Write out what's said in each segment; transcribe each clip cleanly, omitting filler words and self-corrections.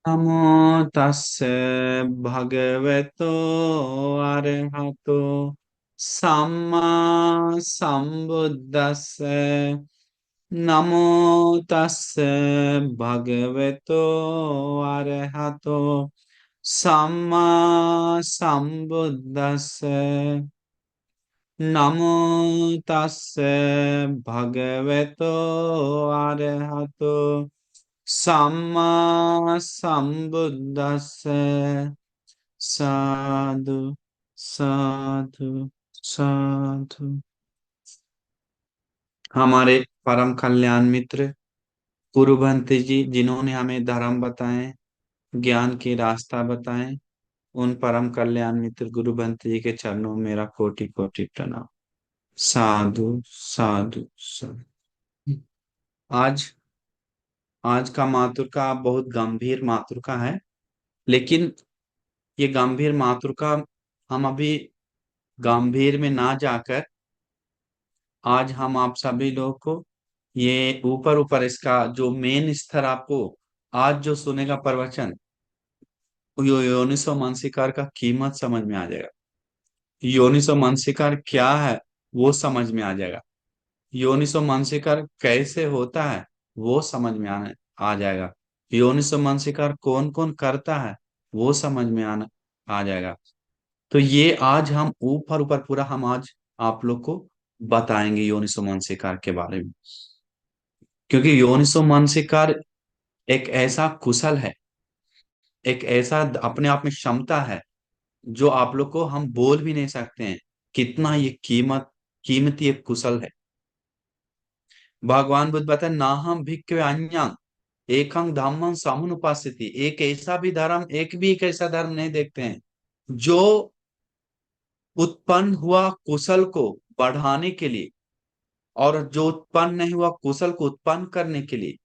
नमो तस्से भगवतो अरहतो सम्मा संबुद्दस्से नमो तस्से भगवतो अरहतो सम्मा संबुद्दस्से नमो तस्से भगवतो अरहतो सम्मा संबुद्दस्से साधु साधु साधु। हमारे परम कल्याण मित्र गुरुभंत जी, जिन्होंने हमें धर्म बताए, ज्ञान के रास्ता बताए, उन परम कल्याण मित्र गुरुभंत जी के चरणों में मेरा कोटि कोटि प्रणाम। साधु साधु साधु। आज आज का मातृका बहुत गंभीर मातृका है, लेकिन ये गंभीर मातृका हम अभी गंभीर में ना जाकर आज हम आप सभी लोगों को ये ऊपर ऊपर इसका जो मेन स्तर आपको आज जो सुनेगा प्रवचन, योनिसो मानसिकार का कीमत समझ में आ जाएगा। योनिसो मानसिकार क्या है वो समझ में आ जाएगा। योनिसो मानसिकार कैसे होता है वो समझ में आ जाएगा। योनिसो मानसिकार कौन कौन करता है वो समझ में आना आ जाएगा। तो ये आज हम ऊपर ऊपर पूरा हम आज आप लोग को बताएंगे योनिसो मानसिकार के बारे में, क्योंकि योनिसो मानसिकार एक ऐसा कुशल है, एक ऐसा अपने आप में क्षमता है जो आप लोग को हम बोल भी नहीं सकते हैं कितना ये कीमती एक कुशल है। भगवान बुद्ध बताए ना हम भिक्खवे अन्यं एकं धम्मं समुपस्थिति, एक ऐसा धर्म नहीं देखते हैं जो उत्पन्न हुआ कुशल को बढ़ाने के लिए, और जो उत्पन्न नहीं हुआ कुशल को उत्पन्न करने के लिए,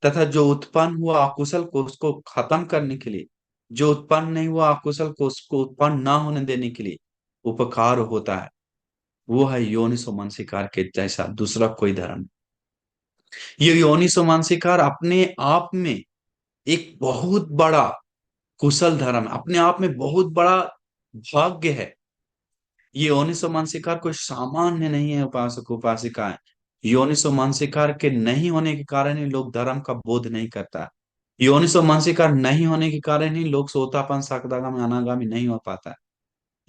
तथा जो उत्पन्न हुआ अकुशल को उसको खत्म करने के लिए, जो उत्पन्न नहीं हुआ अकुशल को उसको उत्पन्न ना होने देने के लिए उपकार होता है, वो है योनिसो मनसिकार के जैसा दूसरा कोई धर्म। ये योनिसो मनसिकार अपने आप में एक बहुत बड़ा कुशल धर्म, अपने आप में बहुत बड़ा भाग्य है। ये योनिसो मानसिकार कोई सामान्य नहीं है उपासक उपासिकाएं। योनिसो मानसिकार के नहीं होने के कारण ही लोग धर्म का बोध नहीं करता। योनिसो मानसिकार नहीं होने के कारण ही लोग सोतापन सकदागामी अनागामी नहीं हो पाता।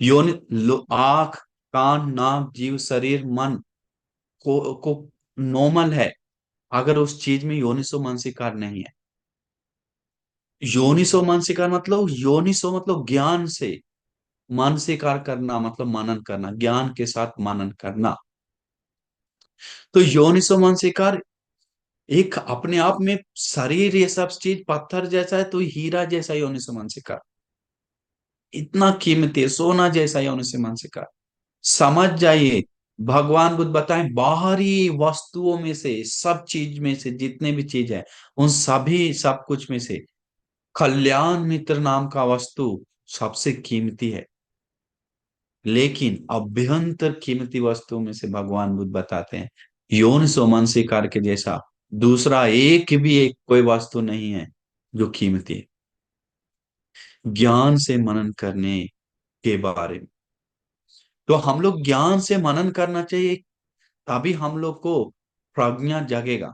आंख कान नाक जीव शरीर मन को नॉर्मल है अगर उस चीज में योनिसो मानसिकार नहीं है। योनिसो मानसिकार मतलब योनिसो मतलब ज्ञान से, मानसिकार करना मतलब मनन करना, ज्ञान के साथ मनन करना। तो योनिसो मानसिकार एक अपने आप में शरीर ये सब चीज पत्थर जैसा है तो हीरा जैसा योनिसो मानसिकार इतना कीमती है, सोना जैसा योनिसो मानसिकार। समझ जाइए, भगवान बुद्ध बताएं बाहरी वस्तुओं में से, सब चीज में से, जितने भी चीज है उन सभी सब कुछ में से कल्याण मित्र नाम का वस्तु सबसे कीमती है। लेकिन अभ्यंतर कीमती वस्तुओं में से भगवान बुद्ध बताते हैं यौन सोमनसिकार के जैसा दूसरा एक कोई वस्तु नहीं है जो कीमती है। ज्ञान से मनन करने के बारे में तो हम लोग ज्ञान से मनन करना चाहिए, तभी हम लोग को प्रज्ञा जगेगा,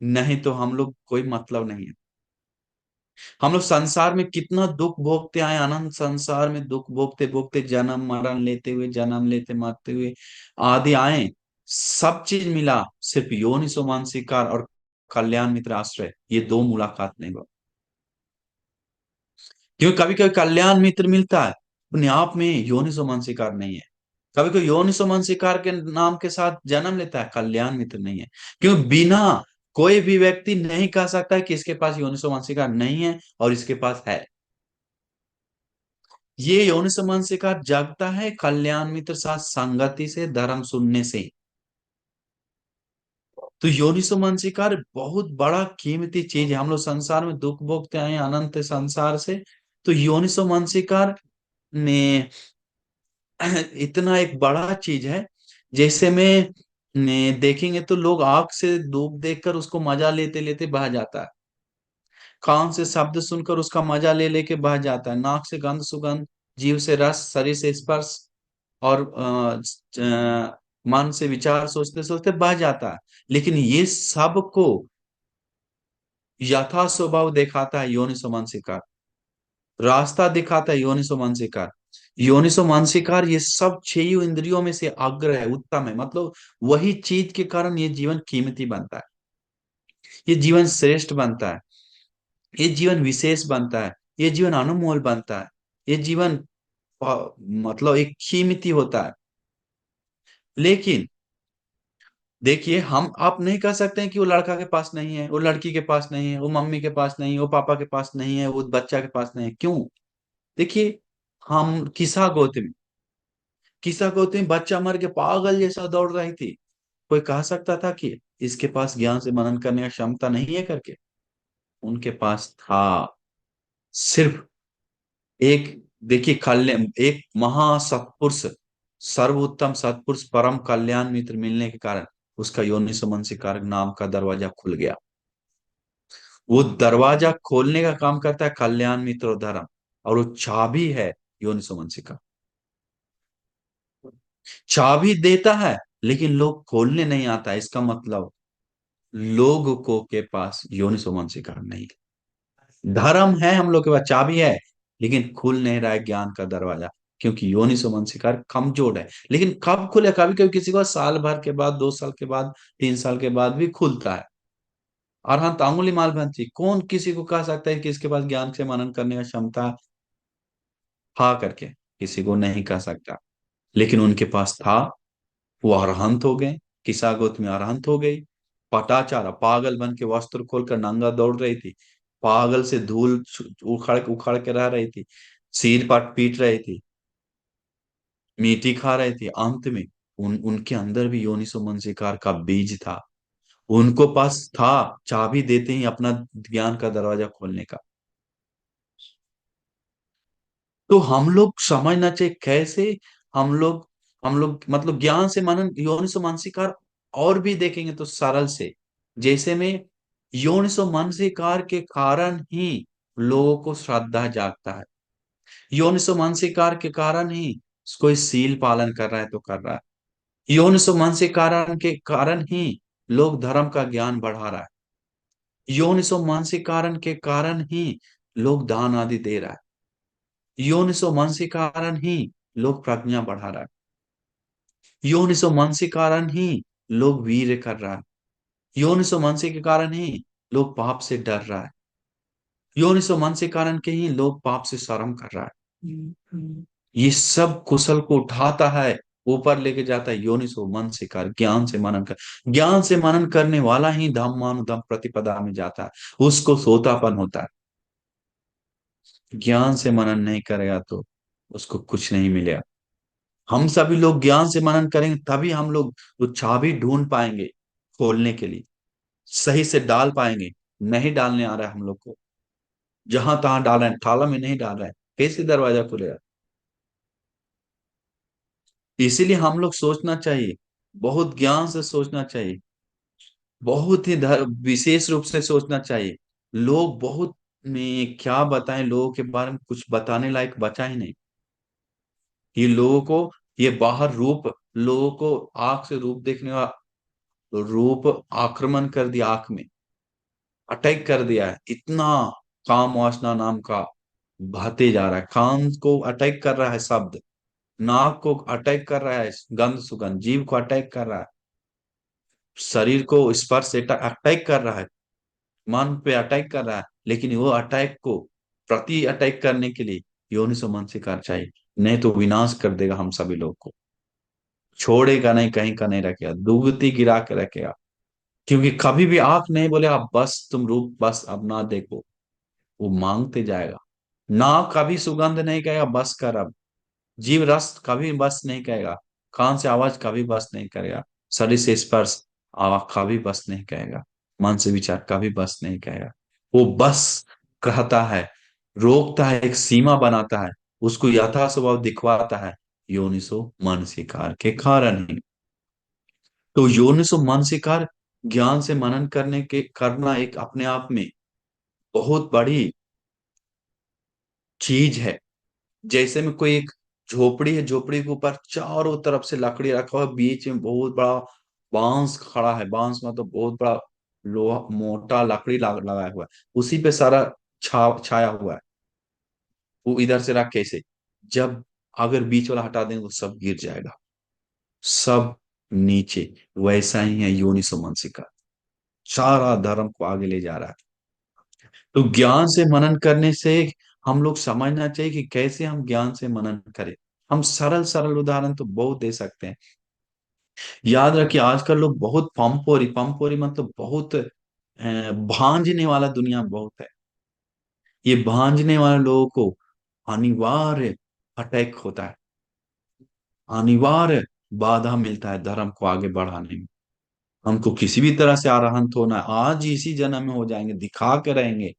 नहीं तो हम लोग कोई मतलब नहीं है। हम लोग संसार में कितना दुख भोगते आए, अनंत संसार में दुख भोगते भोगते जन्म मरण लेते हुए, जन्म लेते मरते हुए आदि आए, सब चीज मिला, सिर्फ योनिसो मानसिकार और कल्याण मित्र आश्रय ये दो मुलाकात नहीं हुआ। क्योंकि कभी कभी कल्याण मित्र मिलता है अपने आप में योनिसो मानसिकार नहीं है, कभी कोई योनिसो मानसिकार के नाम के साथ जन्म लेता है, कल्याण मित्र नहीं है। क्यों बिना कोई भी व्यक्ति नहीं कह सकता है कि इसके पास योनिसो मानसिकार नहीं है और इसके पास है। ये यौनिस मानसिकार जागता है कल्याण मित्र साथ संगति से, धर्म सुनने से। तो योनिसो मानसिकार बहुत बड़ा कीमती चीज है। हम लोग संसार में दुख भोगते आए हैं अनंत संसार से, तो योनिसो मानसिकार में इतना एक बड़ा चीज है। जैसे में देखेंगे तो लोग आंख से धूप देखकर उसको मजा लेते लेते बह जाता है। कान से शब्द सुनकर उसका मजा ले लेके बह जाता है, नाक से गंध सुगंध, जीव से रस, शरीर से स्पर्श, और मन से विचार सोचते सोचते बह जाता है। लेकिन ये सब को यथा स्वभाव दिखाता है योनिसो मानसिकार, रास्ता दिखाता है योनिसो मानसिकार। योनिसो मानसिकार ये सब छह इंद्रियों में से अग्र है, उत्तम है, मतलब वही चीज के कारण ये जीवन कीमती बनता है, ये जीवन श्रेष्ठ बनता है, ये जीवन विशेष बनता है, ये जीवन अनमोल बनता है, ये जीवन मतलब एक कीमती होता है। लेकिन देखिए, हम आप नहीं कह सकते हैं कि वो लड़का के पास नहीं है, वो लड़की के पास नहीं है, वो मम्मी के पास नहीं है, वो पापा के पास नहीं है, वो बच्चा के पास नहीं है। क्यों? देखिए, हम किस्सा गोती में बच्चा मर के पागल जैसा दौड़ रही थी, कोई कह सकता था कि इसके पास ज्ञान से मनन करने की क्षमता नहीं है करके? उनके पास था। सिर्फ एक, देखिए, कल्याण, एक महासत्पुरुष, सर्वोत्तम सत्पुरुष, परम कल्याण मित्र मिलने के कारण उसका योनिसो मनसिकार नाम का दरवाजा खुल गया। वो दरवाजा खोलने का काम करता है कल्याण मित्र और धर्म, और वो चाबी है योनिसो मनसिकार। चाबी देता है, लेकिन लोग खोलने नहीं आता, इसका मतलब लोग को के पास योनिसो मनसिकार नहीं है। धर्म है, हम लोग के पास चाबी है, लेकिन खुल नहीं रहा है ज्ञान का दरवाजा, क्योंकि योनिसो मनसिकार कमजोर है। लेकिन कब खुले? कभी कभी किसी को साल भर के बाद, 2 साल के बाद, 3 साल के बाद भी खुलता है। और हाँ, तांगुली माल भंती, कौन किसी को कह सकता है कि इसके पास ज्ञान से मनन करने का क्षमता? हाँ करके किसी को नहीं कह सकता। लेकिन उनके पास था, वो अरहंत हो गए, किसा गोत में अरहंत हो गई। पटाचारा पागल बन के वस्त्र खोलकर नंगा दौड़ रही थी, पागल से धूल उखड़ उखड़ के रह रही थी, सिर पट पीट रही थी, मीठी खा रही थी। अंत में उनके अंदर भी योनिसो मनसिकार का बीज था, उनको पास था, चाबी देते ही अपना ज्ञान का दरवाजा खोलने का। तो हम लोग समझना चाहिए कैसे हम लोग मतलब ज्ञान से मनन, योनिसो मानसिकार और भी देखेंगे तो सरल से, जैसे में योनिसो मानसिकार के कारण ही लोगों को श्रद्धा जागता है, योनिसो मानसिकार के कारण ही कोई सील पालन कर रहा है तो कर रहा है, योनिसो मानसिकार के कारण ही लोग धर्म का ज्ञान बढ़ा रहा है, योनिसो मानसिकार के कारण ही लोग दान आदि दे रहा है, योनिसो मानसिकारण ही लोग प्रज्ञा बढ़ा रहा है, योनिसो मानसिकारण ही लोग वीर्य कर रहा है, योनिसो मानसिक के कारण ही लोग पाप से डर रहा है, योनिसो मानसिकारण के ही लोग पाप से शर्म कर रहा है। ये सब कुशल को उठाता है, ऊपर लेके जाता है योनिसो मानसिकार, ज्ञान से मनन कर, ज्ञान से मनन करने वाला ही धम्मानुधम प्रतिपदा में जाता है, उसको सोतापन होता है। ज्ञान से मनन नहीं करेगा तो उसको कुछ नहीं मिलेगा। हम सभी लोग ज्ञान से मनन करेंगे तभी हम लोग वो चाबी ढूंढ पाएंगे खोलने के लिए, सही से डाल पाएंगे। नहीं डालने आ रहा है हम लोग को, जहां तहां डाल रहे हैं, थाला में नहीं डाल रहे हैं, कैसे दरवाजा खुलेगा? इसीलिए हम लोग सोचना चाहिए, बहुत ज्ञान से सोचना चाहिए, बहुत ही विशेष रूप से सोचना चाहिए। लोग बहुत में क्या बताएं, लोगों के बारे में कुछ बताने लायक बचा ही नहीं। ये लोगों को, ये बाहर रूप, लोगों को आंख से रूप देखने का रूप आक्रमण कर दिया, आंख में अटैक कर दिया है इतना। काम वासना नाम का बहते जा रहा है, कान को अटैक कर रहा है शब्द, नाक को अटैक कर रहा है गंध सुगंध, जीभ को अटैक कर रहा है, शरीर को स्पर्श से अटैक कर रहा है, मन पे अटैक कर रहा है। लेकिन वो अटैक को प्रति अटैक करने के लिए योनिसो मनसिकार चाहिए, नहीं तो विनाश कर देगा हम सभी लोग को, छोड़ेगा नहीं, कहीं का नहीं रखेगा, दुगती गिरा के रखेगा। क्योंकि कभी भी आंख नहीं बोले आप बस तुम रूप बस अब ना देखो, वो मांगते जाएगा। नाक कभी सुगंध नहीं कहेगा बस कर अब, जीव रस कभी बस नहीं कहेगा, कान से आवाज कभी बस नहीं करेगा, शरीर से स्पर्श आवाज कभी बस नहीं कहेगा, मन से विचार कभी बस नहीं कहेगा। वो बस कहता है, रोकता है, एक सीमा बनाता है, उसको यथा स्वभाव दिखवाता है, योनिसो मानसिकार के कारण ही। तो योनिसो मानसिकार ज्ञान से मनन करने के करना एक अपने आप में बहुत बड़ी चीज है। जैसे में कोई एक झोपड़ी है, झोपड़ी के ऊपर चारों तरफ से लकड़ी रखा हुआ है, बीच में बहुत बड़ा बांस खड़ा है। बांस मतलब बहुत बड़ा लोहा, मोटा लकड़ी लगाया हुआ है, उसी पे सारा छाया हुआ है। वो इधर से रख कैसे, जब अगर बीच वाला हटा देंगे तो सब गिर जाएगा, सब नीचे। वैसा ही है योनिसो मानसिका, सारा धर्म को आगे ले जा रहा है। तो ज्ञान से मनन करने से हम लोग समझना चाहिए कि कैसे हम ज्ञान से मनन करें। हम सरल सरल उदाहरण तो बहुत दे सकते हैं। याद रखिए, आजकल लोग बहुत पंपोरी, पंपोरी मतलब बहुत भांजने वाला दुनिया में बहुत है। ये भांजने वाले लोगों को अनिवार्य अटैक होता है, अनिवार्य बाधा मिलता है धर्म को आगे बढ़ाने में। हमको किसी भी तरह से अरहंत होना है, आज इसी जन्म में हो जाएंगे, दिखा के रहेंगे।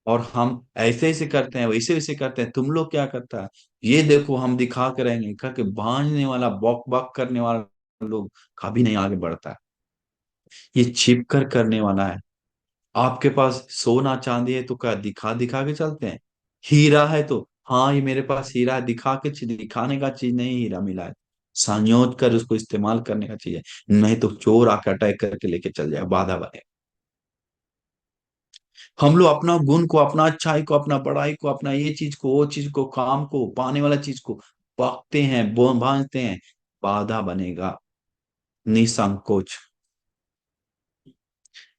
और हम ऐसे ऐसे करते हैं, वैसे वैसे करते हैं। तुम लोग क्या करता है, ये देखो हम दिखा के रहेंगे करके भांजने वाला, बक बक करने वाला लोग कभी नहीं आगे बढ़ता है। ये छिप कर करने वाला है। आपके पास सोना चांदी है तो क्या दिखा दिखा के चलते हैं? हीरा है तो हाँ ये मेरे पास हीरा है, दिखा के दिखाने का चीज नहीं, हीरा मिला है संयोज कर उसको इस्तेमाल करने का चीज है। नहीं तो चोर आकर अटैक करके लेके चल जाए, बाधा बने। हम लोग अपना गुण को, अपना अच्छाई को, अपना बड़ाई को, अपना ये चीज को, वो चीज को, काम को, पाने वाला चीज को बांटते हैं, भांजते हैं, बाधा बनेगा निसंकोच।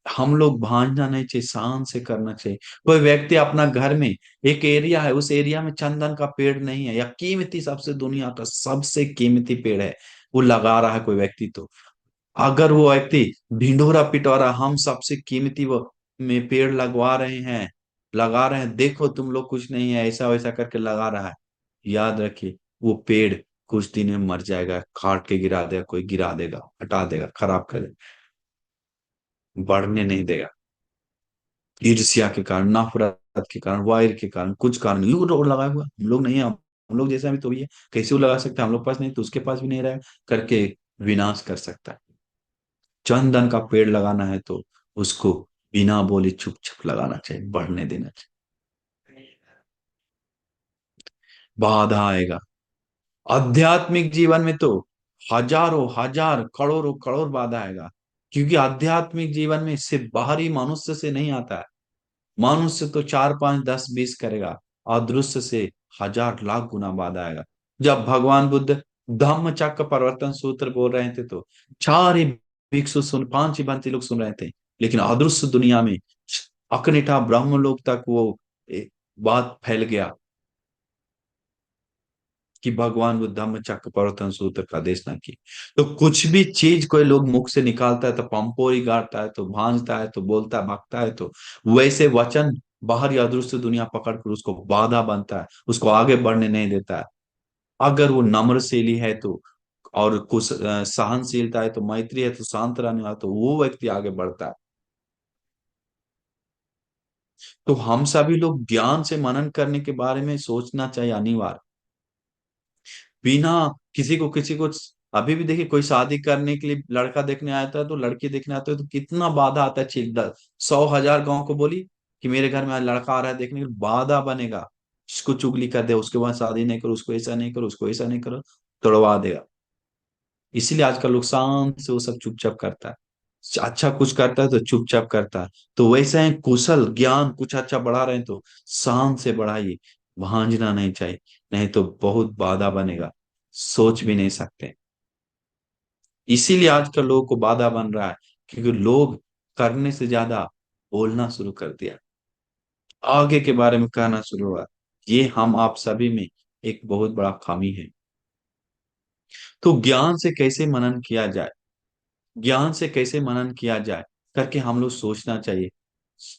हम लोग भांजना नहीं चाहिए, शान से करना चाहिए। कोई व्यक्ति अपना घर में एक एरिया है, उस एरिया में चंदन का पेड़ नहीं है, या कीमती, सबसे दुनिया का सबसे कीमती पेड़ है, वो लगा रहा है कोई व्यक्ति, तो अगर वो व्यक्ति ढिंढोरा पिटोरा हम सबसे कीमती वो में पेड़ लगवा रहे हैं, लगा रहे हैं, देखो तुम लोग कुछ नहीं है, ऐसा वैसा करके लगा रहा है, याद रखिए वो पेड़ कुछ दिन में मर जाएगा, काट के गिरा देगा, कोई गिरा देगा, हटा देगा, खराब कर देगा, बढ़ने नहीं देगा। ईर्ष्या के कारण, नफरत के कारण, वायर के कारण, कुछ कारण लोग रोड लगाए हुआ, हम लोग नहीं है, हम लोग जैसे अभी तो भी है, कैसे वो लगा सकते हैं, हम लोग पास नहीं तो उसके पास भी नहीं रहा, करके विनाश कर सकता है। चंदन का पेड़ लगाना है तो उसको बिना बोले चुप चुप लगाना चाहिए, बढ़ने देना चाहिए। बाधा आएगा आध्यात्मिक जीवन में तो हजारों हजार करोड़ों करोड़ बाधा आएगा, क्योंकि आध्यात्मिक जीवन में इससे बाहरी मनुष्य से नहीं आता है। मनुष्य तो 4 5 10 20 करेगा, अदृश्य से हजार लाख गुना बाधा आएगा। जब भगवान बुद्ध धम्म चक्र प्रवर्तन सूत्र बोल रहे थे तो चार ही भिक्षु सुन, 5 ही भंती लोग सुन रहे थे, लेकिन अदृश्य दुनिया में अकनिठा ब्रह्मलोक तक वो बात फैल गया कि भगवान बुद्ध धम्म चक्र प्रवर्तन सूत्र का देशना की। तो कुछ भी चीज कोई लोग मुख से निकालता है तो पंपोरी गाड़ता है, तो भांजता है, तो बोलता है, भगता है, तो वैसे वचन बाहरी अदृश्य दुनिया पकड़ कर उसको बाधा बनता है, उसको आगे बढ़ने नहीं देता है। अगर वो नम्रशीली है तो, और कुछ सहनशीलता है तो, मैत्री है तो, शांत रहने वाला तो वो व्यक्ति आगे बढ़ता है। तो हम सभी लोग ज्ञान से मनन करने के बारे में सोचना चाहिए अनिवार्य, बिना किसी को। अभी भी देखिए, कोई शादी करने के लिए लड़का देखने आता है तो, लड़की देखने आता है तो कितना बाधा आता है, 100 1000 गांव को बोली कि मेरे घर में आज लड़का आ रहा है देखने के लिए, बाधा बनेगा। इसको चुगली कर दे, उसके बाद शादी नहीं करो, उसको ऐसा नहीं करो, उसको ऐसा नहीं करो, तोड़वा देगा। इसीलिए आजकल लोग शांत से वो सब चुपचाप करता है। अच्छा कुछ करता है तो चुपचाप करता है। तो वैसे ही कुशल ज्ञान कुछ अच्छा बढ़ा रहे हैं तो शांत से बढ़ाइए, भांजना नहीं चाहिए, नहीं तो बहुत बाधा बनेगा, सोच भी नहीं सकते। इसीलिए आजकल लोगों को बाधा बन रहा है, क्योंकि लोग करने से ज्यादा बोलना शुरू कर दिया, आगे के बारे में कहना शुरू हुआ। ये हम आप सभी में एक बहुत बड़ा खामी है। तो ज्ञान से कैसे मनन किया जाए, ज्ञान से कैसे मनन किया जाए करके हम लोग सोचना चाहिए।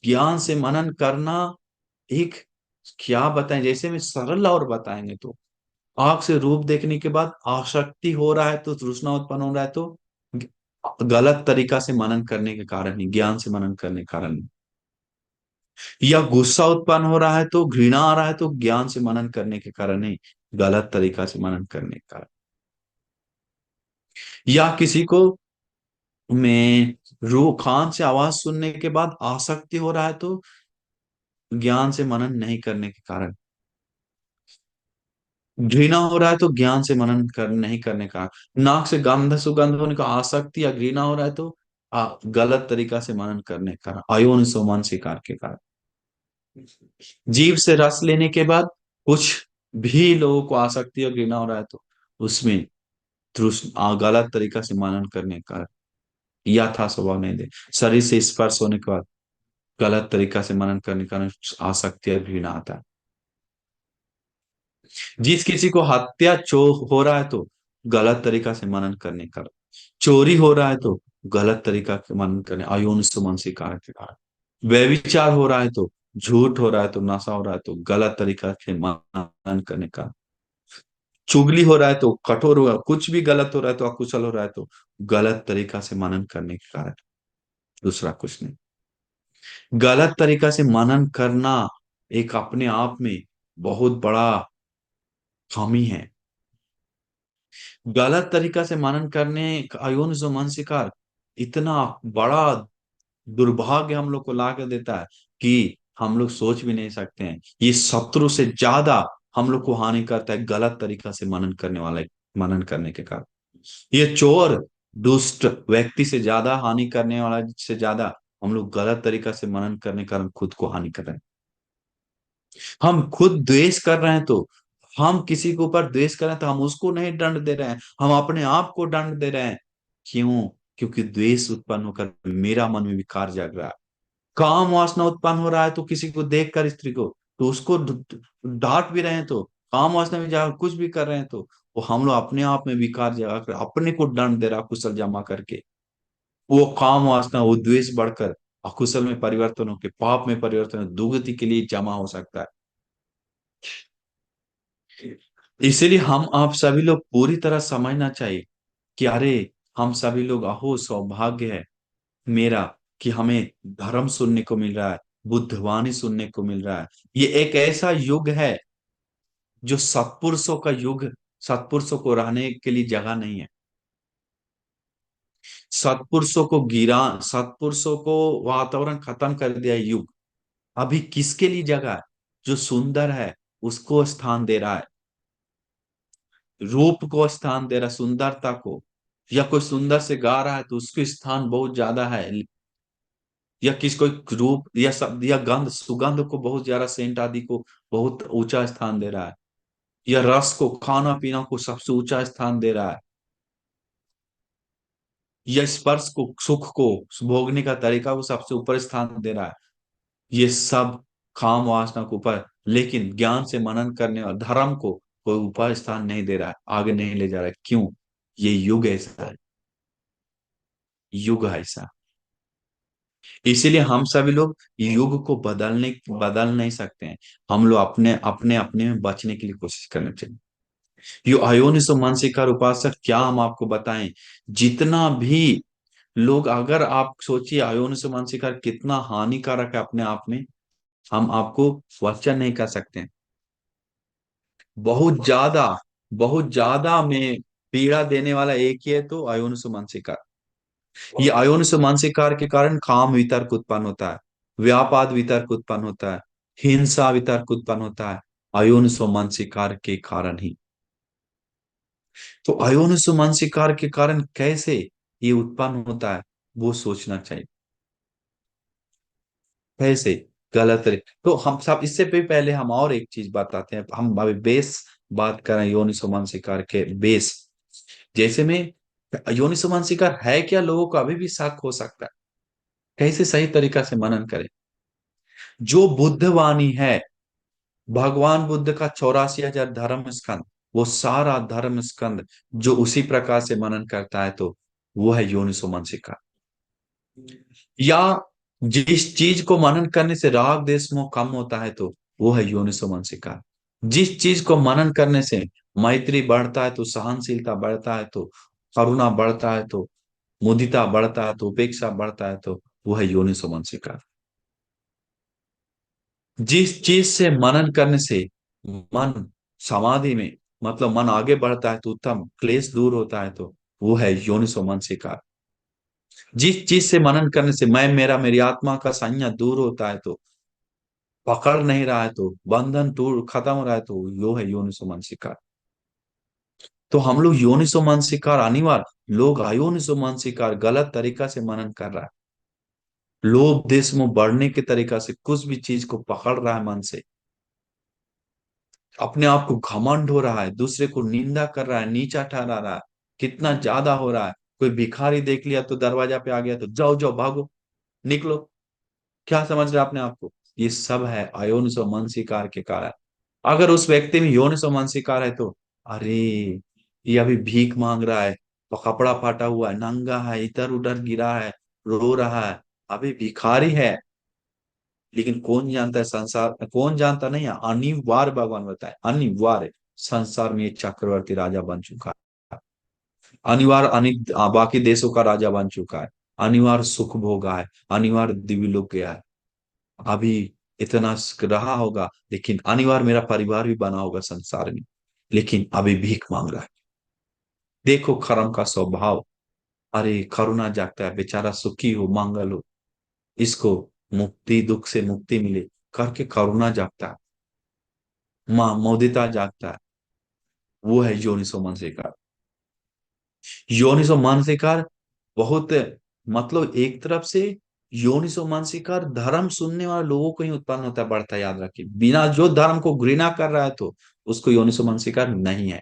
ज्ञान से मनन करना एक, क्या बताएं, जैसे में सरल और बताएंगे तो, आंख से रूप देखने के बाद आसक्ति हो रहा है तो, तृष्णा उत्पन्न हो रहा है तो, गलत तरीका से मनन करने के कारण ही, ज्ञान से मनन करने के कारण नहीं। या गुस्सा उत्पन्न हो रहा है तो, घृणा आ रहा है तो, ज्ञान से मनन करने के कारण नहीं, गलत तरीका से मनन करने के कारण। या किसी को में रू खान से आवाज सुनने के बाद आसक्ति हो रहा है तो, ज्ञान से मनन नहीं करने के कारण। घृणा हो रहा है तो ज्ञान से मनन नहीं करने का। नाक से गंध सुगंध होने का आसक्ति या घृणा हो रहा है तो गलत तरीका से मनन करने का, अयोन सोमान शिकार के कारण। जीभ से रस लेने के बाद कुछ भी लोगों को आसक्ति और घृणा हो रहा है तो उसमें गलत तरीका से मनन करने का, यथा स्वभाव नहीं दे। शरीर से स्पर्श होने के बाद गलत तरीका से मनन करने का आसक्ति और घृणा आता है। जिस किसी को हत्या चो हो रहा है तो गलत तरीका से मनन करने का, चोरी हो रहा है तो गलत तरीका से मनन करने, अयोन सुमनसी कारक के कारण। व्यभिचार हो रहा है तो, झूठ हो रहा है तो, नशा हो रहा है तो गलत तरीका से मनन करने का। चुगली हो रहा है तो, कठोर हो रहा है, कुछ भी गलत हो रहा है तो, अकुशल हो रहा है तो गलत तरीका से मनन करने के कारण, दूसरा कुछ नहीं। गलत तरीका से मनन करना एक अपने आप में बहुत बड़ा खामी है। गलत तरीका से मनन करने का अयोन जो मानसिकार इतना बड़ा दुर्भाग्य हम लोग को ला के देता है कि हम लोग सोच भी नहीं सकते हैं। ये शत्रु से ज्यादा हम लोग को हानि करता है गलत तरीका से मनन करने वाला, मनन करने के कारण। ये चोर दुष्ट व्यक्ति से ज्यादा हानि करने वाला से ज्यादा हम लोग गलत तरीका से मनन करने के कारण खुद को हानि कर रहे हैं। हम खुद द्वेष कर रहे हैं तो, हम किसी के ऊपर द्वेष कर रहे हैं तो हम उसको नहीं दंड दे रहे हैं, हम अपने आप को दंड दे रहे हैं। क्यों? क्योंकि द्वेष उत्पन्न होकर मेरा मन में विकार जाग रहा है। काम वासना उत्पन्न हो रहा है तो किसी को देखकर स्त्री को, तो उसको डांट भी रहे हैं तो, काम वासना में जाकर कुछ भी कर रहे हैं तो वो हम लोग अपने आप में विकार जगा कर अपने को दंड दे रहा कुशल जमा करके। वो काम वासना, वो द्वेष बढ़कर अकुशल में परिवर्तन होकर पाप में परिवर्तन दुर्गति के लिए जमा हो सकता है। इसीलिए हम आप सभी लोग पूरी तरह समझना चाहिए कि अरे हम सभी लोग अहो सौभाग्य है मेरा कि हमें धर्म सुनने को मिल रहा है, बुद्धवाणी सुनने को मिल रहा है। ये एक ऐसा युग है जो सत्पुरुषों का युग, सत्पुरुषों को रहने के लिए जगह नहीं है। सत्पुरुषों को गिरा, सत्पुरुषों को वातावरण खत्म कर दिया है युग। अभी किसके लिए जगह है? जो सुंदर है उसको स्थान दे रहा है, रूप को स्थान दे रहा है, सुंदरता को। या कोई सुंदर से गा रहा है तो उसके स्थान बहुत ज्यादा है। या किस कोई रूप या शब्द या गंध सुगंध को बहुत ज्यादा, सेंट आदि को बहुत ऊंचा स्थान दे रहा है। या रस को, खाना पीना को सबसे ऊंचा स्थान दे रहा है। या स्पर्श को, सुख को भोगने का तरीका को सबसे ऊपर स्थान दे रहा है। ये सब काम वासना के ऊपर, लेकिन ज्ञान से मनन करने और धर्म को कोई ऊपर स्थान नहीं दे रहा है, आगे नहीं ले जा रहा है। क्यों? ये युग ऐसा है, युग है ऐसा। इसीलिए हम सभी लोग युग को बदल नहीं सकते हैं। हम लोग अपने अपने अपने में बचने के लिए कोशिश करनी चाहिए। यो अयोनिसो मानसिकार उपासक, क्या हम आपको बताएं? जितना भी लोग, अगर आप सोचिए अयोनिसो मानसिकार कितना हानिकारक है अपने आप में, हम आपको वचन नहीं कर सकते हैं। बहुत ज्यादा, बहुत ज्यादा में पीड़ा देने वाला एक ही है तो अयोनिसो मानसिकार। ये अयोनिसो मानसिकार के कारण काम वितर्क उत्पन्न होता है, व्यापाद वितर्क उत्पन्न होता है, हिंसा वितर्क उत्पन्न होता है, अयोनिसो मानसिकार के कारण ही। तो अयोनिसो मानसिकार के कारण कैसे ये उत्पन्न होता है वो सोचना चाहिए। कैसे? गलत तो हम सब, इससे भी पहले हम और एक चीज बताते हैं। हम अभी बेस बात करें योनिसो मानसिकार के बेस। जैसे में योनिसो मानसिकार है क्या, लोगों को अभी भी शक हो सकता है। कैसे सही तरीका से मनन करें? जो बुद्धवाणी है, भगवान बुद्ध का 84,000 धर्म स्कंद, वो सारा धर्म स्कंद जो उसी प्रकार से मनन करता है तो वो है योनिसो मानसिकार। या जिस चीज को मनन करने से राग देश मोह कम होता है तो वो है योनिसो मानसिकार। जिस चीज को मनन करने से मैत्री बढ़ता है तो, सहनशीलता बढ़ता है तो, करुणा बढ़ता है तो, मुदिता बढ़ता है तो, उपेक्षा बढ़ता है तो वो है योनिसो मानसिकार। जिस चीज से मनन करने से मन समाधि में, मतलब मन आगे बढ़ता है तो, उत्तम क्लेश दूर होता है तो वो है योनिसो मानसिकार। जिस चीज से मनन करने से मैं मेरा मेरी आत्मा का संज्ञा दूर होता है तो पकड़ नहीं रहा है तो, बंधन टूट खत्म हो रहा है तो, यो है योनिसो मानसिकार। तो हम लोग योनिसो मानसिकार अनिवार्य, लोग अयोनिसो मानसिकार गलत तरीका से मनन कर रहा है। लोभ देश में बढ़ने के तरीका से कुछ भी चीज को पकड़ रहा है मन से, अपने आप को घमंड हो रहा है, दूसरे को निंदा कर रहा है, नीचा ठहरा रहा है, कितना ज्यादा हो रहा है। कोई भिखारी देख लिया तो दरवाजा पे आ गया तो जाओ जाओ भागो, निकलो। क्या समझ रहे हैं अपने आप को? ये सब है अयोनिसो मनसिकार के कारण। अगर उस व्यक्ति में योनिसो मनसिकार है तो, अरे ये अभी भीख मांग रहा है, और कपड़ा फाटा हुआ है, नंगा है, इधर उधर गिरा है, रो रहा है, अभी भिखारी है। लेकिन कौन जानता है संसार, कौन जानता नहीं है, अनिवार्य भगवान बताए, अनिवार्य संसार में एक चक्रवर्ती राजा बन चुका है। अनिवार्य बाकी देशों का राजा बन चुका है। अनिवार्य सुख भोगा है, अनिवार्य दिव्य लोक गया है। अभी इतना रहा होगा, लेकिन अनिवार्य मेरा परिवार भी बना होगा संसार में, लेकिन अभी भीख मांग रहा है। देखो खरम का स्वभाव। अरे करुणा जागता है, बेचारा सुखी हो, मंगल हो, इसको मुक्ति, दुख से मुक्ति मिले करके करुणा जागता है, माँ मोदिता जागता है। वो है योनिसो मनसिकार। योनिसो मानसिकार बहुत, मतलब एक तरफ से योनिसो मानसिकार धर्म सुनने वाले लोगों को ही उत्पन्न होता है, बढ़ता है, याद रखिए। बिना जो धर्म को घृणा कर रहा है तो उसको योनिसो मानसिकार नहीं है।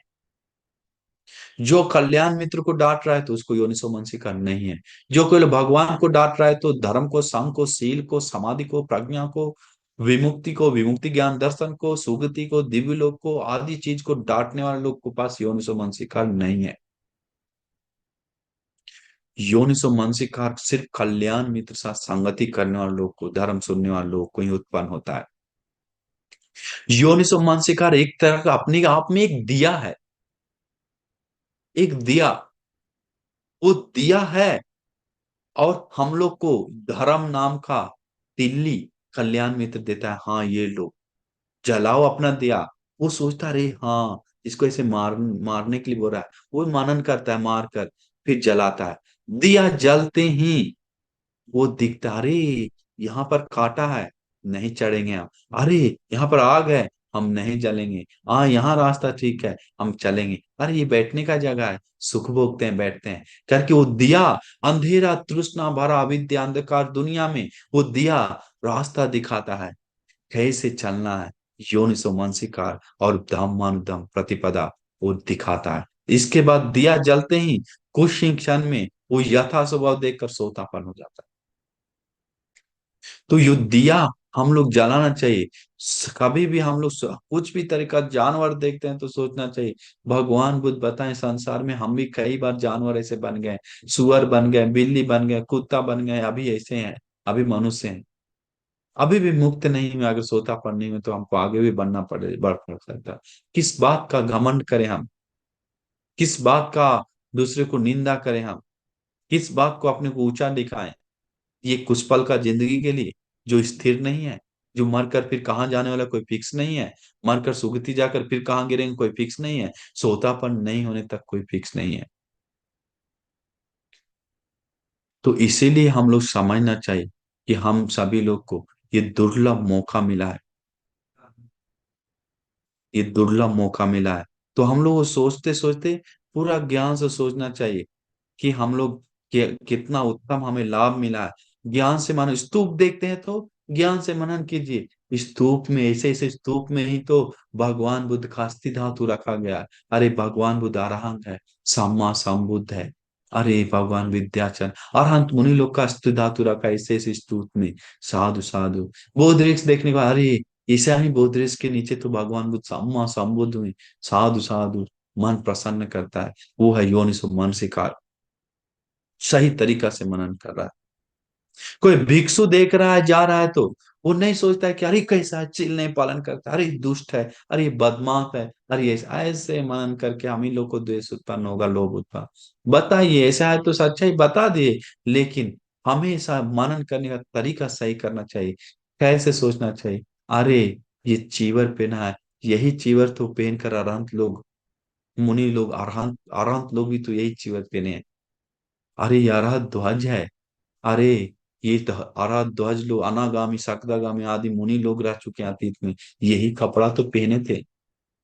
जो कल्याण मित्र को डांट रहा है तो उसको योनिसो मानसिकार नहीं है। जो कोई भगवान को डांट रहा है तो धर्म को, संघ को, शील को, समाधि को, प्रज्ञा को, विमुक्ति ज्ञान दर्शन को, सुगति को, दिव्य लोक को, आदि चीज को डांटने वाले लोग के पास योनिसो मानसिकार नहीं है। योनिसो मानसिकार सिर्फ कल्याण मित्र साथ संगति करने वाले लोग को, धर्म सुनने वाले लोग को ही उत्पन्न होता है। योनिसो मानसिकार एक तरह का अपने आप में एक दिया है, एक दिया, वो दिया है। और हम लोग को धर्म नाम का तिल्ली कल्याण मित्र देता है, हाँ ये लो, जलाओ अपना दिया। वो सोचता अरे हाँ, इसको ऐसे मारने के लिए बोल रहा है, वो मनन करता है, मार कर फिर जलाता है। दिया जलते ही वो दिखता, अरे यहाँ पर कांटा है, नहीं चढ़ेंगे हम। अरे यहाँ पर आग है, हम नहीं जलेंगे। हाँ यहाँ रास्ता ठीक है, हम चलेंगे। अरे ये बैठने का जगह है, सुख भोगते हैं, बैठते हैं करके वो दिया, अंधेरा तृष्णा भरा अविद्या अंधकार दुनिया में वो दिया रास्ता दिखाता है, कैसे चलना है। योनिसो मानसिकार और धम्मानुधम प्रतिपदा वो दिखाता है। इसके बाद दिया जलते ही कुछ ही क्षण में वो यथा स्वभाव देखकर सोतापन हो जाता है। तो ये दिया हम लोग जलाना चाहिए। कभी भी हम लोग कुछ भी तरीका जानवर देखते हैं तो सोचना चाहिए, भगवान बुद्ध बताएं संसार में हम भी कई बार जानवर ऐसे बन गए, सुअर बन गए, बिल्ली बन गए, कुत्ता बन गए, अभी ऐसे हैं, अभी मनुष्य हैं। अभी भी मुक्त नहीं हुए, अगर सोतापन नहीं हुए तो हमको आगे भी बनना पड़ सकता है। किस बात का घमंड करें हम, किस बात का दूसरे को निंदा करें हम, किस बात को अपने को ऊंचा दिखाएं। ये कुछ पल का जिंदगी के लिए जो स्थिर नहीं है, जो मरकर फिर कहाँ जाने वाला कोई फिक्स नहीं है, मरकर सुगति जाकर फिर कहाँ गिरेंगे कोई फिक्स नहीं है, सोतापन नहीं होने तक कोई फिक्स नहीं है। तो इसीलिए हम लोग समझना चाहिए कि हम सभी लोग को ये दुर्लभ मौका मिला है, ये दुर्लभ मौका मिला है। तो हम लोग को सोचते सोचते पूरा ज्ञान से सोचना चाहिए कि हम लोग कितना उत्तम हमें लाभ मिला है। ज्ञान से मनन, स्तूप देखते हैं तो ज्ञान से मनन कीजिए, स्तूप में, ऐसे ऐसे स्तूप में ही तो भगवान बुद्ध का अस्थि धातु रखा गया है। अरे भगवान बुद्ध अरहंत है, सम्मा संबुद्ध है। अरे भगवान विद्याचर अरहंत मुनि लोग का अस्थि धातु रखा है ऐसे ऐसे स्तूप में। साधु साधु। बोध वृक्ष देखने को, अरे ईसा ही बोध वृक्ष के नीचे तो भगवान बुद्ध सम्मा संबुद्ध हुए। साधु साधु। मन प्रसन्न करता है। वो है योनिसो मानसिकार, सही तरीका से मनन कर रहा है। कोई भिक्षु देख रहा है, जा रहा है तो वो नहीं सोचता है कि अरे कैसा है, चिल नहीं पालन करता, अरे दुष्ट है, अरे ये बदमाश है, अरे ऐसा, ऐसे मनन करके हम ही लोग को द्वेष उत्पन्न होगा, लोभ उत्पन्न। बताइए ऐसा है तो सच्चाई बता दिए, लेकिन हमेशा मनन करने का तरीका सही करना चाहिए। कैसे सोचना चाहिए, अरे ये चीवर पहना है, यही चीवर तो पहन कर अरहंत लोग, मुनि लोग, अरहंत अरहंत लोग भी तो यही चीवर पहने हैं। अरे यार ध्वज है, अरे ये तो ध्वज लोग, अनागामी सक्रागामी आदि मुनि लोग रह चुके हैं अतीत में, यही कपड़ा तो पहने थे।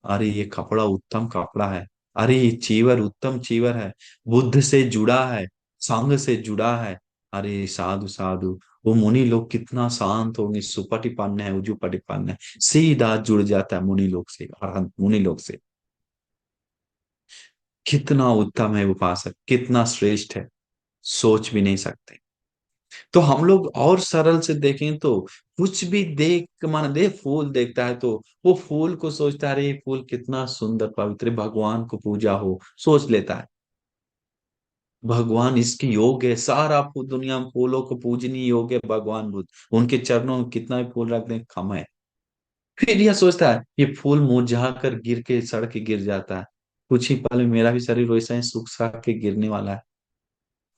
अरे ये कपड़ा उत्तम कपड़ा है। अरे ये चीवर उत्तम चीवर है, बुद्ध से जुड़ा है, संघ से जुड़ा है। अरे साधु साधु, वो मुनि लोग कितना शांत होंगे, सुपटिपन्न है, उजुपटिपन्न है, सीधा जुड़ जाता है मुनि लोग से, अरहंत मुनि लोग से। कितना उत्तम है उपासक, कितना श्रेष्ठ है, सोच भी नहीं सकते। तो हम लोग और सरल से देखें तो, कुछ भी देख मान दे, फूल देखता है तो वो फूल को सोचता है, अरे ये फूल कितना सुंदर पवित्र है, भगवान को पूजा हो, सोच लेता है भगवान इसके योग्य है, सारा दुनिया में फूलों को पूजनीय योग्य है भगवान बुद्ध, उनके चरणों में कितना भी फूल रख दें कम है। फिर यह सोचता है ये फूल मुरझा कर गिर के सड़ के गिर जाता है, कुछ ही पल में मेरा भी शरीर वैसा ही सूख साख के गिरने वाला है।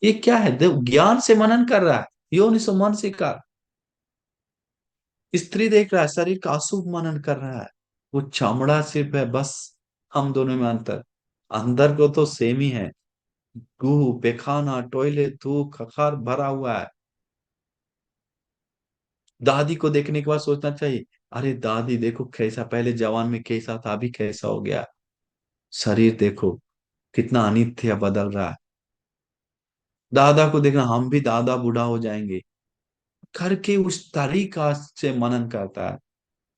ये क्या है, ज्ञान से मनन कर रहा है, योनि सो मन से कर। स्त्री देख रहा है, शरीर का अशुभ मनन कर रहा है, वो चमड़ा सिर्फ है बस, हम दोनों में अंतर, अंदर को तो सेम ही है। गू पैखाना टॉयलेट थूक खखार भरा हुआ है। दादी को देखने के बाद सोचना चाहिए, अरे दादी देखो कैसा, पहले जवान में कैसा था अभी कैसा हो गया, शरीर देखो कितना अनित्य बदल रहा है। दादा को देखना, हम भी दादा बूढ़ा हो जाएंगे, करके उस तरीका से मनन करता है,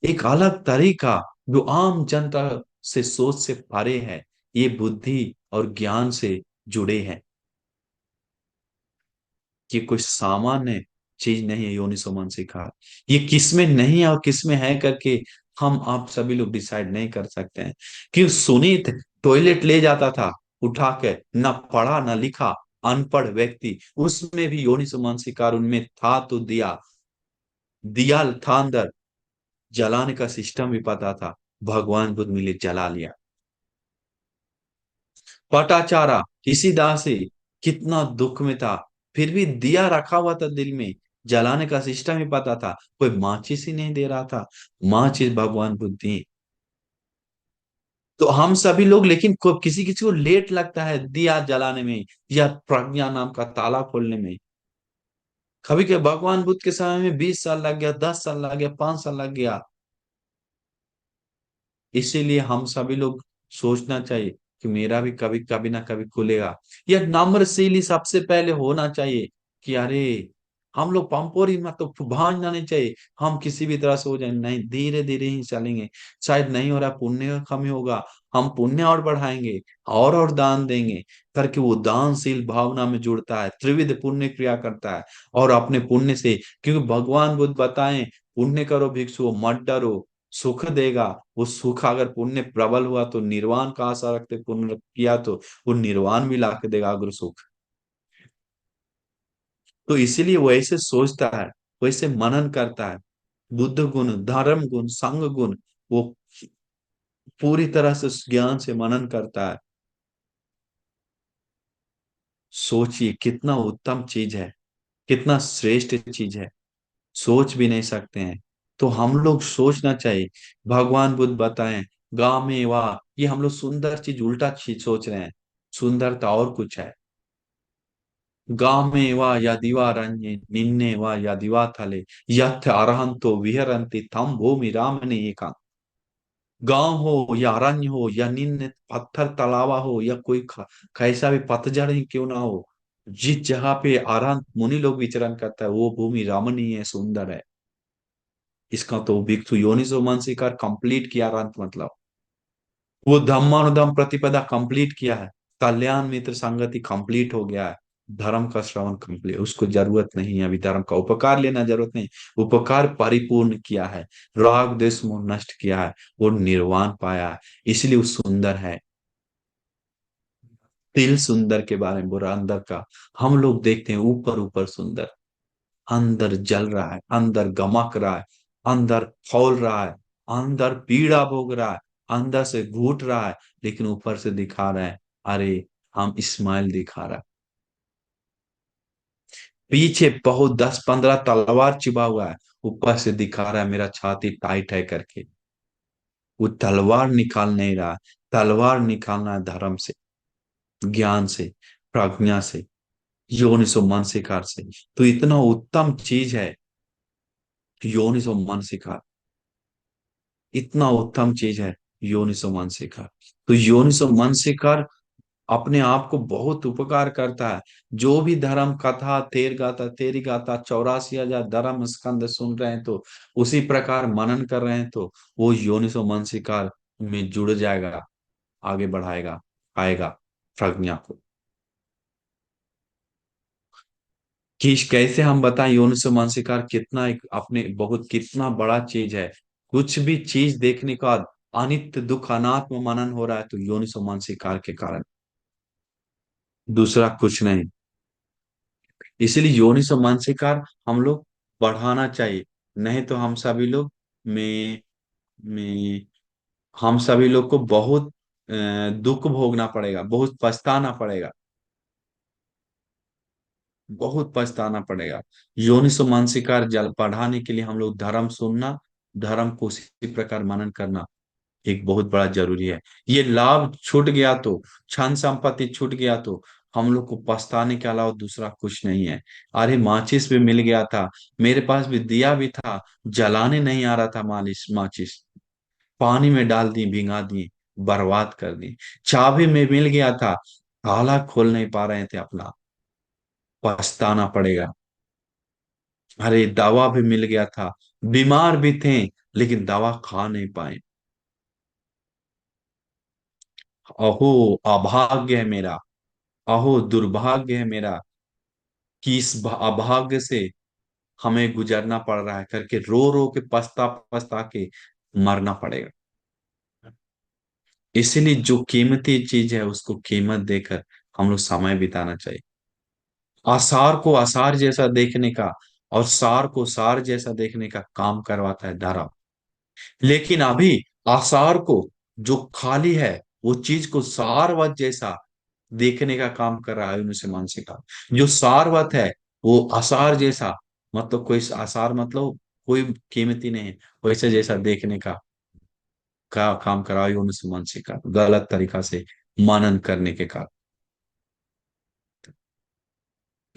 एक अलग तरीका जो आम जनता से सोच से परे है, ये बुद्धि और ज्ञान से जुड़े हैं। कि कोई सामान्य चीज नहीं है योनिसो मनसिकार, ये किसमें नहीं है और किसमें है करके हम आप सभी लोग डिसाइड नहीं कर सकते हैं। क्यों सुनीत टॉयलेट ले जाता था उठा के, न पढ़ा न लिखा, अनपढ़ व्यक्ति, उसमें भी योनिसो मनसिकार उनमें था, तो दिया, दिया था अंदर, जलाने का सिस्टम भी पता था, भगवान बुद्ध मिले जला लिया। पटाचारा इसी दाह से कितना दुख में था, फिर भी दिया रखा हुआ था दिल में, जलाने का सिस्टम ही पता था, कोई माचिस ही नहीं दे रहा था, माचिस भगवान बुद्धि। तो हम सभी लोग, लेकिन किसी किसी को लेट लगता है दिया जलाने में, या प्रज्ञा नाम का ताला खोलने में। कभी के भगवान बुद्ध के समय में 20 साल लग गया, 10 साल लग गया, 5 साल लग गया। इसीलिए हम सभी लोग सोचना चाहिए कि मेरा भी कभी कभी ना कभी खुलेगा। यह नम्रशीली सबसे पहले होना चाहिए कि अरे हम लोग पंपोरी मत तो भांजना नहीं चाहिए, हम किसी भी तरह से हो जाए नहीं, धीरे धीरे ही चलेंगे। शायद नहीं हो रहा, पुण्य का कमी होगा, हम पुण्य और बढ़ाएंगे, और दान देंगे, करके वो दानशील भावना में जुड़ता है, त्रिविध पुण्य क्रिया करता है। और अपने पुण्य से, क्योंकि भगवान बुद्ध बताएं, पुण्य करो भिक्षु मत डरो, सुख देगा। वो सुख अगर पुण्य प्रबल हुआ तो निर्वाण का आशा रखते, पुण्य किया तो वो निर्वाण भी ला के देगा अग्र सुख। तो इसीलिए वो ऐसे सोचता है, वैसे मनन करता है, बुद्ध गुण धर्म गुण संग गुण, वो पूरी तरह से उस ज्ञान से मनन करता है। सोचिए कितना उत्तम चीज है, कितना श्रेष्ठ चीज है, सोच भी नहीं सकते हैं। तो हम लोग सोचना चाहिए, भगवान बुद्ध बताएं, गांव में वाह, ये हम लोग सुंदर चीज उल्टा चीज सोच रहे हैं, सुंदरता और कुछ है। गांव में वा या दीवारण्य निन्ने वा या दिवाथले यथ अरहंतो विहरन्ति थम भूमि राम ने एका। गांव हो या अरण्य हो या निन्ने पत्थर तलावा हो या कोई कैसा भी पतझड़ ही क्यों ना हो, जिस जगह पे अरहंत मुनि लोग विचरण करता है वो भूमि रमणीय है, सुंदर है। इसका तो भिक्षु योनिसो मानसिकार कंप्लीट किया अरहंत मतलब, वो धम्मानुधम प्रतिपदा कंप्लीट किया है, कल्याण मित्र संगति कंप्लीट हो गया है, धर्म का श्रवण कंप्लीट, उसको जरूरत नहीं है अभी धर्म का उपकार लेना, जरूरत नहीं, उपकार परिपूर्ण किया है, राग देश मोह नष्ट किया है, वो निर्वाण पाया है, इसलिए वो सुंदर है। दिल सुंदर के बारे में बोला अंदर का, हम लोग देखते हैं ऊपर ऊपर सुंदर, अंदर जल रहा है, अंदर गमक रहा है, अंदर खौल रहा है, अंदर पीड़ा भोग रहा है, अंदर से घूट रहा है, लेकिन ऊपर से दिखा रहा है, अरे हम इस्माइल दिखा रहा है। पीछे बहुत 10-15 तलवार चिपा हुआ है, ऊपर से दिखा रहा है मेरा छाती टाइट है करके। वो तलवार निकाल नहीं रहा है, तलवार निकालना है धर्म से, ज्ञान से, प्रज्ञा से। योनिसो मानसिकार से। तो इतना उत्तम चीज है योनिसो मानसिकार, इतना उत्तम चीज है योनिसो मानसिकार। तो योनिसो मानसिकार अपने आप को बहुत उपकार करता है। जो भी धर्म कथा, तेर गाथा, तेरी गाथा, 84,000 धर्म स्कंद सुन रहे हैं तो उसी प्रकार मनन कर रहे हैं तो वो योनिसो मानसिकार में जुड़ जाएगा, आगे बढ़ाएगा, आएगा प्रज्ञा को। कि कैसे हम बताएं योनिसो मानसिकार कितना एक अपने बहुत कितना बड़ा चीज है। कुछ भी चीज देखने का अनित्य दुख अनात्म मनन हो रहा है तो योनिसो मानसिकार के कारण, दूसरा कुछ नहीं। इसलिए योनिसो मानसिकार हम लोग बढ़ाना चाहिए। नहीं तो हम सभी लोग में में हम सभी लोग को बहुत दुख भोगना पड़ेगा, बहुत पछताना पड़ेगा, बहुत पछताना पड़ेगा। योनिसो मानसिकार जल बढ़ाने के लिए हम लोग धर्म सुनना, धर्म को उसी प्रकार मनन करना एक बहुत बड़ा जरूरी है। ये लाभ छूट गया तो, धन संपत्ति छूट गया तो हम लोग को पछताने के अलावा दूसरा कुछ नहीं है। अरे माचिस भी मिल गया था, मेरे पास भी दिया भी था, जलाने नहीं आ रहा था मालिश माचिस, पानी में डाल दी, भिंगा दी, बर्बाद कर दी। चाबी में मिल गया था, ताला खोल नहीं पा रहे थे अपना, पछताना पड़ेगा। अरे दवा भी मिल गया था, बीमार भी थे लेकिन दवा खा नहीं पाए। अहो अभाग्य है मेरा, अहो दुर्भाग्य है मेरा कि इस अभाग्य से हमें गुजरना पड़ रहा है करके रो रो के पछता पछता के मरना पड़ेगा। इसीलिए जो कीमती चीज है उसको कीमत देकर हम लोग समय बिताना चाहिए। आसार को आसार जैसा देखने का और सार को सार जैसा देखने का काम करवाता है धर्म। लेकिन अभी आसार को, जो खाली है, वो चीज को सारवत जैसा देखने का काम कर रहा है उनसे मानसिका। जो सारवत है वो आसार जैसा, मतलब कोई आसार मतलब कोई कीमती नहीं है, वैसे जैसा देखने का काम कर रहा है उनसे मानसिका, गलत तरीका से मनन करने के कारण।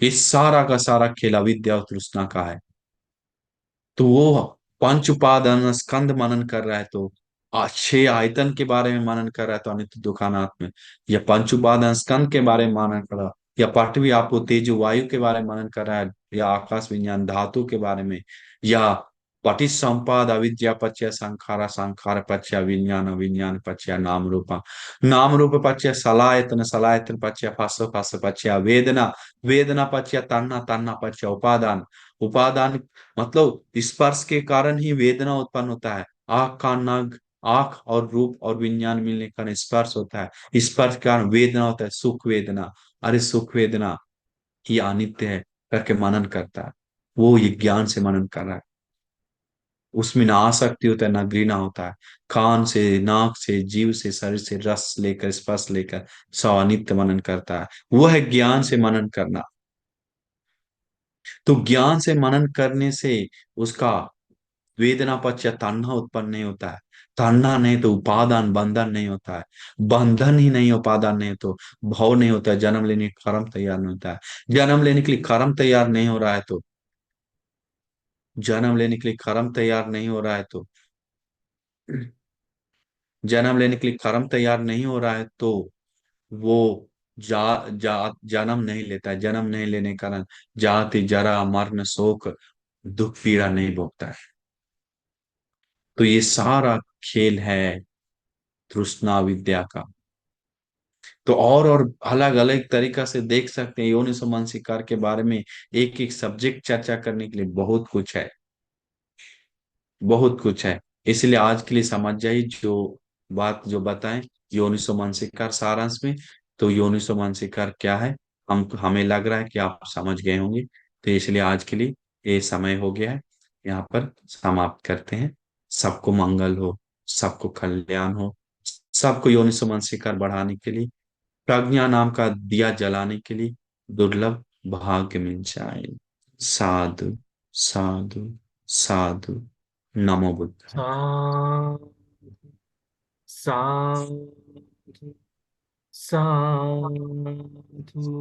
इस सारा का सारा खेल अविद्या और तृष्णा का है। तो वो पंच उपादान स्कंद मनन कर रहा है तो 6 आयतन के बारे में मनन कर रहा है तो अनित्य दुखानात्म, या पंच उपादान स्कंद के बारे में मनन कर रहा है, या पृथ्वी आपो तेजो वायु के बारे में मनन कर रहा है, या आकाश विज्ञान धातु के बारे में, या पटिसंपाद अविद्या पच्य संखारा संखार पच्य विज्ञान विज्ञान पच्य नाम रूपा, नाम रूप पच्य सलायतन सलायतन पच्य फास फास पच्य वेदना, वेदना पच्य तन्ना तन्ना पच्य उपादान, उपादान मतलब स्पर्श के कारण ही वेदना उत्पन्न होता है। आंख का नग, आंख और रूप और विज्ञान मिलने के कारण स्पर्श होता है, स्पर्श के कारण वेदना होता है, सुख वेदना। अरे सुख वेदना ही अनित्य है करके मनन करता है, वो ये ज्ञान से मनन कर रहा है। उसमें ना आसक्ति होता है ना घृणा होता है। कान से, नाक से, जीव से, शरीर से रस लेकर, स्पर्श लेकर सब अनित्य मनन करता है। वो है ज्ञान से मनन करना। तो ज्ञान से मनन करने से उसका वेदना पक्ष या तन्हा उत्पन्न नहीं होता है। तन्हा नहीं तो उपादान बंधन नहीं होता है। बंधन ही नहीं, उपादान नहीं तो भाव नहीं होता है। जन्म लेने का कर्म तैयार नहीं होता है। जन्म लेने के लिए कर्म तैयार नहीं हो रहा है तो, जन्म लेने के लिए कर्म तैयार नहीं हो रहा है तो, जन्म लेने के लिए कर्म तैयार नहीं हो रहा है तो वो जन्म नहीं लेता है। जन्म नहीं लेने के कारण जाति जरा मरण शोक दुख पीड़ा नहीं भोगता है। तो ये सारा खेल है तृष्णा विद्या का। तो और अलग अलग तरीका से देख सकते हैं योनिसो मनसिकार के बारे में। एक एक सब्जेक्ट चर्चा करने के लिए बहुत कुछ है, बहुत कुछ है। इसलिए आज के लिए समझ जाइए जो बात जो बताएं योनिसो मनसिकार सारांश में। तो योनिसो मनसिकार क्या है, हम हमें लग रहा है कि आप समझ गए होंगे। तो इसलिए आज के लिए ये समय हो गया है, यहाँ पर समाप्त करते हैं। सबको मंगल हो, सबको कल्याण हो, सबको योनिसो मनसिकार बढ़ाने के लिए, प्रज्ञा नाम का दिया जलाने के लिए दुर्लभ भाग्य मिल जाए। साधु साधु साधु। नमो बुद्धाय। साधु साधु साधु।